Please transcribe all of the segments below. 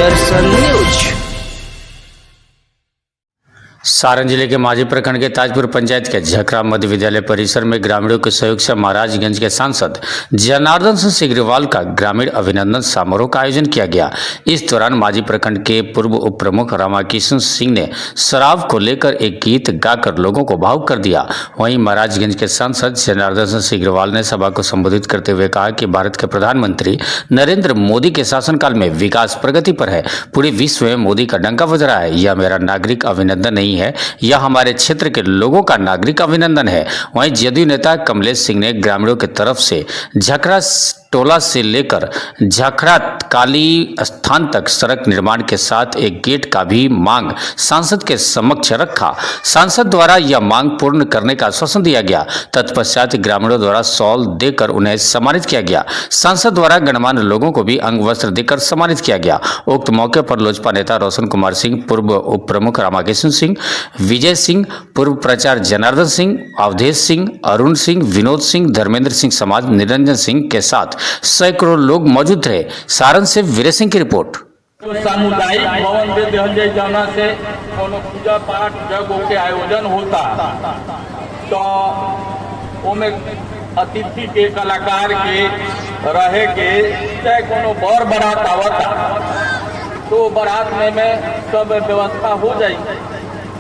दर्शन news. Saran जिले के माझी प्रखंड के ताजपुर पंचायत के झकरा मध्य विद्यालय परिसर में ग्रामीणों के सहयोग से महाराजगंज के सांसद जनार्दन सिंह सिग्रीवाल का ग्रामीण अभिनंदन समारोह का आयोजन किया गया। इस दौरान माझी प्रखंड के पूर्व उप प्रमुख रामाकिशन सिंह ने शराब को लेकर एक गीत गाकर लोगों को भावुक कर दिया। वहीं महाराजगंज के सांसद जनार्दन सिंह सिग्रीवाल ने सभा को संबोधित करते हुए कहा कि भारत के प्रधानमंत्री नरेंद्र मोदी के शासनकाल में विकास प्रगति पर है। पूरे विश्व में मोदी का डंका बज रहा है। यह मेरा नागरिक अभिनंदन नहीं है, यह हमारे क्षेत्र के लोगों का नागरिक अभिनंदन है। वहीं जदयू नेता कमलेश सिंह ने ग्रामीणों की तरफ से झकरा टोला से लेकर झकरा काली स्थान तक सड़क निर्माण के साथ एक गेट का भी मांग सांसद के समक्ष रखा। सांसद द्वारा यह मांग पूर्ण करने का आश्वासन दिया गया। तत्पश्चात ग्रामीणों द्वारा शॉल देकर उन्हें सम्मानित किया गया। सांसद द्वारा गणमान्य लोगों को भी अंग वस्त्र देकर सम्मानित किया गया। उक्त मौके पर लोजपा नेता रोशन कुमार सिंह, पूर्व उप प्रमुख रामाकिशन सिंह, विजय सिंह, पूर्व प्रचार जनार्दन सिंह, अवधेश सिंह, अरुण सिंह, विनोद सिंह, धर्मेंद्र सिंह समाज, निरंजन सिंह के साथ सैकड़ों लोग मौजूद रहे। सारण से वीरे सिंह की रिपोर्ट। सामुदायिक भवन दे दिहल जाए जाना से कोनो पूजा पाठ जगह के आयोजन होता तो ओमे अतिथि के कलाकार के रहे के चाहे कोनो बर बारात आवता तो बारात में सब व्यवस्था हो जाए।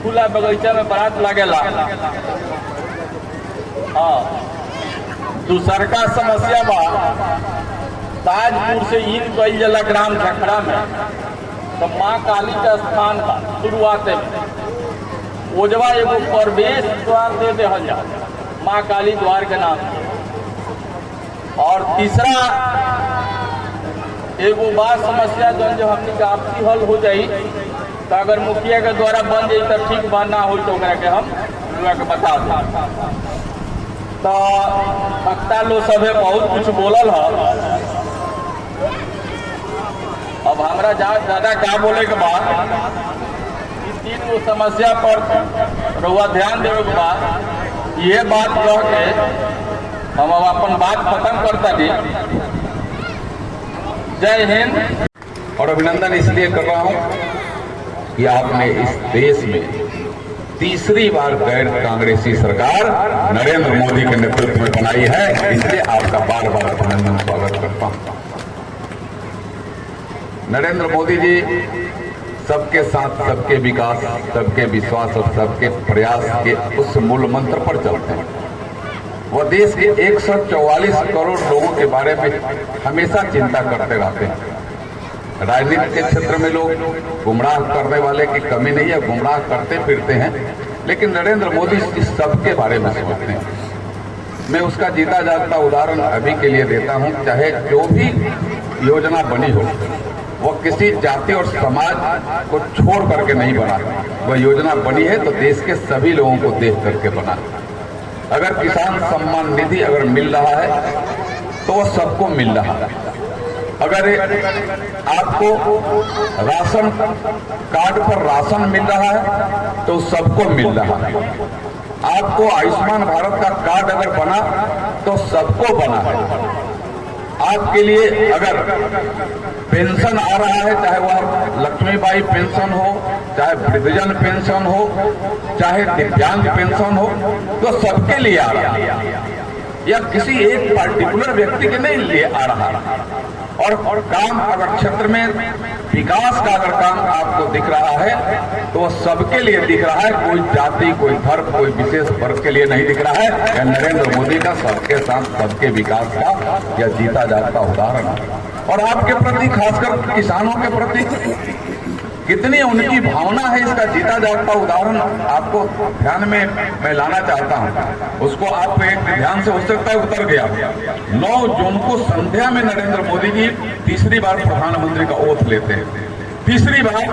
खुला बगीचा में बारात लागेला। हाँ, दूसर का समस्या बा ताजपुर से इन कई जला ग्राम झकरा में तो माँ काली का स्थान बा। शुरुआते में ओजवा एगो प्रवेश द्वार दे दिहल जा माँ काली द्वार के नाम से। और तीसरा एगो बात समस्या जो हमने का आपसी हल हो जाई तो अगर मुखिया के द्वारा बन जाए तो ठीक बा, ना हो तो के हम लोग के बता दें। तो वक्ता लोग सभे बहुत कुछ बोलल है। अब हमरा ज्यादा क्या बोले के बाद तीन गो समस्या पर रउआ ध्यान देवे के बाद ये बात कह के हम अब अपन बात खत्म करता जी। जय हिंद। और अभिनंदन इसलिए कर रहा हूं कि आपने इस देश में तीसरी बार गैर कांग्रेसी सरकार नरेंद्र मोदी के नेतृत्व में बनाई है। इसलिए आपका बार बार अभिनंदन स्वागत करता हूं। नरेंद्र मोदी जी सबके साथ सबके विकास, सबके विश्वास और सबके प्रयास के उस मूल मंत्र पर चलते हैं। वह देश के 144 करोड़ लोगों के बारे में हमेशा चिंता करते रहते हैं। राजनीति के क्षेत्र में लोग गुमराह करने वाले की कमी नहीं है, गुमराह करते फिरते हैं, लेकिन नरेंद्र मोदी इस सबके बारे में सोचते हैं। मैं उसका जीता जागता उदाहरण अभी के लिए देता हूं। चाहे जो भी योजना बनी हो वह किसी जाति और समाज को छोड़ करके नहीं बना। वह योजना बनी है तो देश के सभी लोगों को देख करके बना। अगर किसान सम्मान निधि अगर मिल रहा है तो वह सबको मिल रहा है। अगर आपको राशन कार्ड पर राशन मिल रहा है तो सबको मिल रहा है। आपको आयुष्मान भारत का कार्ड अगर बना तो सबको बना है। आपके लिए अगर पेंशन आ रहा है, चाहे वह लक्ष्मीबाई पेंशन हो, चाहे वृद्धजन पेंशन हो, चाहे दिव्यांग पेंशन हो, तो सबके लिए आ रहा है। या किसी एक पार्टिकुलर व्यक्ति के नहीं लिए आ रहा है। और काम अगर क्षेत्र में विकास का अगर काम आपको दिख रहा है तो वह सबके लिए दिख रहा है। कोई जाति, कोई धर्म, कोई विशेष वर्ग के लिए नहीं दिख रहा है। यह नरेंद्र मोदी का सबके साथ सबके विकास का यह जीता जागता उदाहरण है। और आपके प्रति, खासकर किसानों के प्रति कितनी उनकी भावना है, इसका जीता जागता उदाहरण आपको ध्यान में मैं लाना चाहता हूं। उसको आप एक ध्यान से हो सकता है उतर गया। 9 जून को संध्या में नरेंद्र मोदी जी तीसरी बार प्रधानमंत्री का ओथ लेते हैं, तीसरी बार।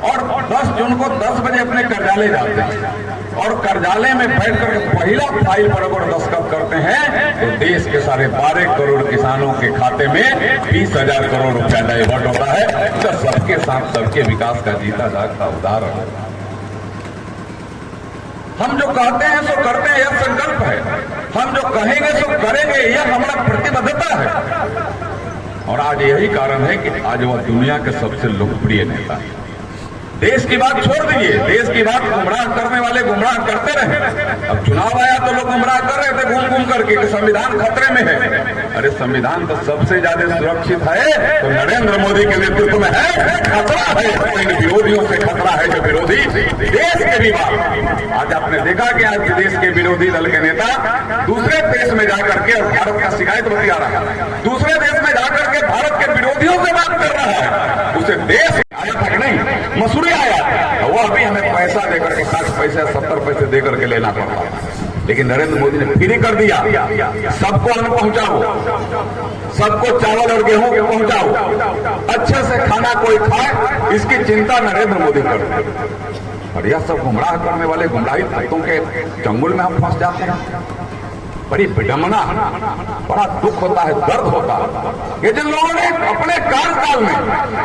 और 10 जून को 10 बजे अपने कार्यालय जाते हैं और कार्यालय में बैठ कर पहला फाइल पर अगर दस्तखत करते हैं तो देश के सारे 12 करोड़ किसानों के खाते में 20,000 करोड़ रुपया डाइवर्ट होता है। तो सबके साथ सबके विकास का जीता जागता उदाहरण है। हम जो कहते हैं सो करते हैं, यह संकल्प है। हम जो कहेंगे सो करेंगे, यह हमारा प्रतिबद्धता है। और आज यही कारण है कि आज वह दुनिया के सबसे लोकप्रिय नेता है। देश की बात छोड़ दीजिए, देश की बात गुमराह करने वाले गुमराह करते रहे। अब चुनाव आया तो लोग गुमराह कर रहे थे घूम घूम करके कि संविधान खतरे में है। अरे संविधान तो सबसे ज्यादा सुरक्षित है तो नरेंद्र मोदी के नेतृत्व में है। खतरा है इन विरोधियों से, खतरा है जो विरोधी देश के भी बात। आज आपने देखा कि आज देश के विरोधी दल के नेता दूसरे देश में जाकर के भारत का शिकायत बतिया रहा है, दूसरे देश में जाकर के भारत के विरोधियों से बात कर रहा है। उसे देश आया था कि नहीं, मसूरी आया, वो अभी हमें पैसा देकर के 60 पैसे 70 पैसे देकर के लेना पड़ता है। लेकिन नरेंद्र मोदी ने फ्री कर दिया, सबको अन्न पहुंचाओ, सबको चावल और गेहूं पहुंचाओ, अच्छे से खाना कोई खाए, इसकी चिंता नरेंद्र मोदी करते हैं। और यह सब गुमराह करने वाले गुमराही तत्वों के चंगुल में हम फंस जाते हैं। बड़ी विडम्बना, बड़ा दुख होता है, दर्द होता है। ये जिन लोगों ने अपने कार्यकाल में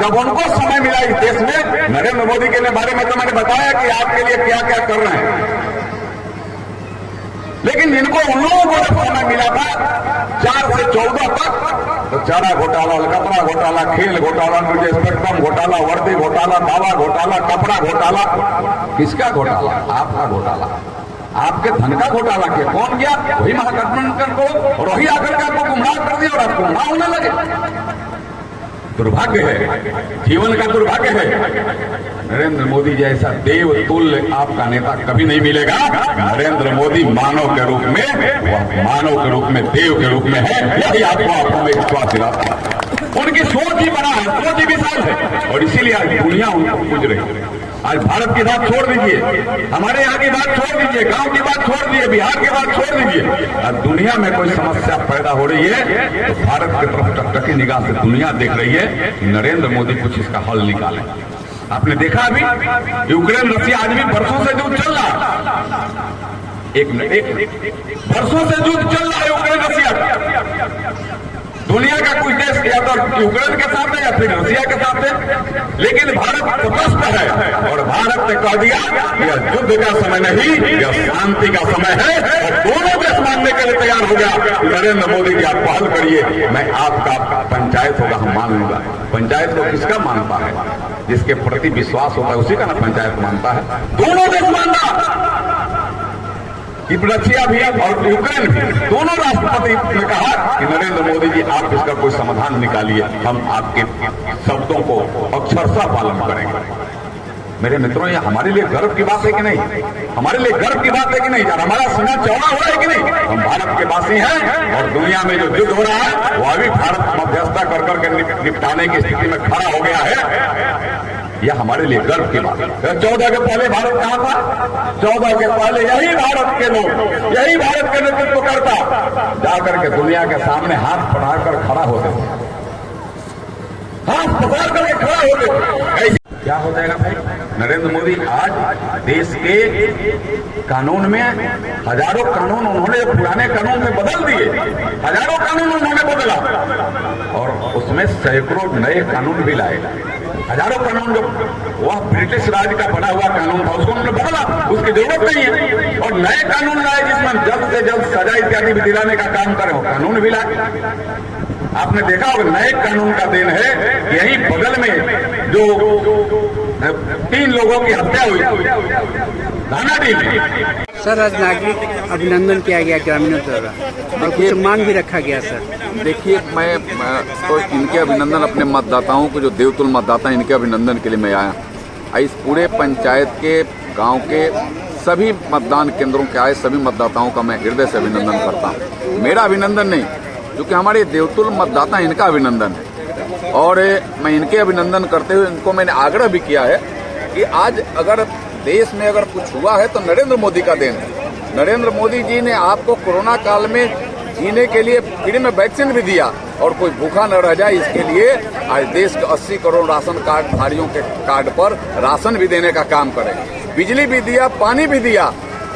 जब उनको समय मिला इस देश में, नरेंद्र मोदी के बारे में तो मैंने बताया कि आपके लिए क्या क्या कर रहे हैं, लेकिन जिनको उन लोगों को जब समय मिला था 4 से 14 तक, तो चारा घोटाला, कपड़ा घोटाला, खेल घोटाला, स्पेक्ट्रम घोटाला, वर्दी घोटाला, दावा घोटाला, कपड़ा घोटाला। किसका घोटाला? आपका घोटाला, आपके धन का घोटाला किया। कौन किया? वही महागठबंधन को, और वही आकर के आपको गुमराह कर दिया और आप गुमराह होने लगे। दुर्भाग्य है, जीवन का दुर्भाग्य है। नरेंद्र मोदी जैसा देव तुल्य आपका नेता कभी नहीं मिलेगा। नरेंद्र मोदी मानव के रूप में, वह मानव के रूप में, देव के रूप में है। यही आपको आपको में विश्वास दिलाता है। उनकी सोच ही बड़ा है, सोच ही विशाल है, और इसीलिए आज दुनिया उनको पूज रही है। आज भारत की बात छोड़ दीजिए, हमारे यहाँ की बात छोड़ दीजिए, गांव की बात छोड़ दीजिए, बिहार की बात छोड़ दीजिए। आज दुनिया में कोई समस्या पैदा हो रही है तो भारत की तरफ टकटकी निगाह से दुनिया देख रही है कि नरेंद्र मोदी कुछ इसका हल निकाले। आपने देखा अभी यूक्रेन रसिया आज भी बरसों से युद्ध चल रहा, एक बरसों से युद्ध चल रहा है यूक्रेन रसिया। दुनिया का कुछ देश या तो यूक्रेन के साथ है या फिर रसिया के साथ है, लेकिन भारत स्पष्ट है और भारत ने कह दिया यह युद्ध का समय नहीं, यह शांति का समय है। और दोनों देश मानने के लिए तैयार हो गया। नरेंद्र मोदी जी आप पहल करिए, मैं आपका पंचायत होगा हम मान लूंगा। पंचायत को किसका मानता है? जिसके प्रति विश्वास होता है उसी का ना पंचायत मानता है। दोनों देश मानता, रसिया भी और यूक्रेन भी, दोनों राष्ट्रपति ने कहा कि नरेंद्र मोदी जी आप इसका कोई समाधान निकालिए, हम आपके शब्दों को अक्षरशः पालन करेंगे। मेरे मित्रों, ये हमारे लिए गर्व की बात है कि नहीं? हमारे लिए गर्व की बात है कि नहीं? यार हमारा सीना चौड़ा हो रहा है कि नहीं? हम भारत के वासी हैं और दुनिया में जो युद्ध हो रहा है वो अभी भारत मध्यस्थता कर करके निपटाने की स्थिति में खड़ा हो गया है। यह हमारे लिए गर्व की बात है। 14 के पहले भारत कहाँ था? 14 के पहले यही भारत के लोग, यही भारत के नेतृत्व करता जाकर के दुनिया के सामने हाथ फैलाकर खड़ा होते थे, हाथ पसार करके खड़ा होते थे। क्या हो जाएगा भाई? नरेंद्र मोदी आज देश के कानून में हजारों कानून उन्होंने पुराने कानून में बदल दिए, हजारों कानून उन्होंने बदला और उसमें सैकड़ों नए कानून भी लाए। हजारों कानून जो वह ब्रिटिश राज का बना हुआ कानून था उसको उन्होंने बदला, उसकी जरूरत नहीं है, और नए कानून लाए जिसमें जल्द से जल्द सजा इत्यादि भी दिलाने का काम करे, वो कानून भी लाए। आपने देखा होगा नए कानून का देन है, यही बगल में जो 3 लोगों की हत्या हुई धानाडी में। सर आज नागरिक अभिनंदन किया गया ग्रामीणों द्वारा और कुछ सम्मान भी रखा गया। सर देखिए, मैं तो इनके अभिनंदन, अपने मतदाताओं को जो देवतुल्य मतदाता इनके अभिनंदन के लिए मैं आया। इस पूरे पंचायत के गांव के सभी मतदान केंद्रों के आए सभी मतदाताओं का मैं हृदय से अभिनंदन करता हूँ। मेरा अभिनंदन नहीं, क्योंकि हमारे देवतुल्य मतदाता इनका अभिनंदन है और मैं इनके अभिनंदन करते हुए इनको मैंने आग्रह भी किया है कि आज अगर देश में अगर कुछ हुआ है तो नरेंद्र मोदी का देन है। नरेंद्र मोदी जी ने आपको कोरोना काल में जीने के लिए फ्री में वैक्सीन भी दिया और कोई भूखा न रह जाए, इसके लिए आज देश के 80 करोड़ राशन कार्ड धारियों के कार्ड पर राशन भी देने का काम करें। बिजली भी दिया, पानी भी दिया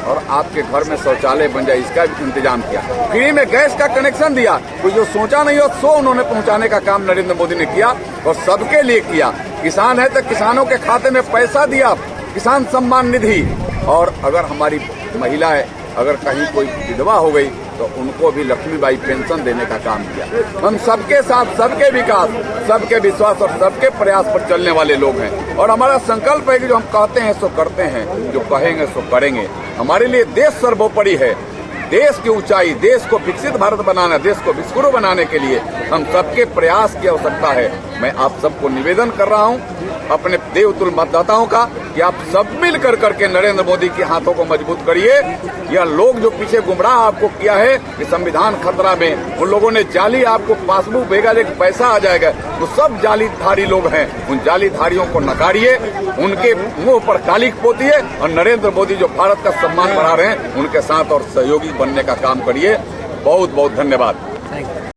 और आपके घर में शौचालय बन जाए इसका भी इंतजाम किया। फ्री में गैस का कनेक्शन दिया, कोई जो सोचा नहीं हो सो उन्होंने पहुंचाने का काम नरेंद्र मोदी ने किया और सबके लिए किया। किसान है तो किसानों के खाते में पैसा दिया, किसान सम्मान निधि, और अगर हमारी महिला है अगर कहीं कोई विधवा हो गई तो उनको भी लक्ष्मीबाई पेंशन देने का काम किया। हम सबके साथ, सबके विकास, सबके विश्वास और सबके प्रयास पर चलने वाले लोग हैं और हमारा संकल्प है कि जो हम कहते हैं सो करते हैं, जो कहेंगे सो करेंगे। हमारे लिए देश सर्वोपरि है। देश की ऊंचाई, देश को विकसित भारत बनाना, देश को विश्वगुरु बनाने के लिए हम सबके प्रयास की आवश्यकता है। मैं आप सबको निवेदन कर रहा हूं, अपने देवतुल्य मतदाताओं का, कि आप सब मिल कर करके नरेंद्र मोदी के हाथों को मजबूत करिए। यह लोग जो पीछे गुमराह आपको किया है कि संविधान खतरा में, उन लोगों ने जाली आपको पासबुक भेजा लेकर पैसा आ जाएगा, वो सब जालीधारी लोग हैं। उन जालीधारियों को नकारिए, उनके मुंह पर कालिक पोतिए और नरेंद्र मोदी जो भारत का सम्मान बढ़ा रहे हैं उनके साथ और सहयोगी बनने का काम करिए। बहुत बहुत धन्यवाद।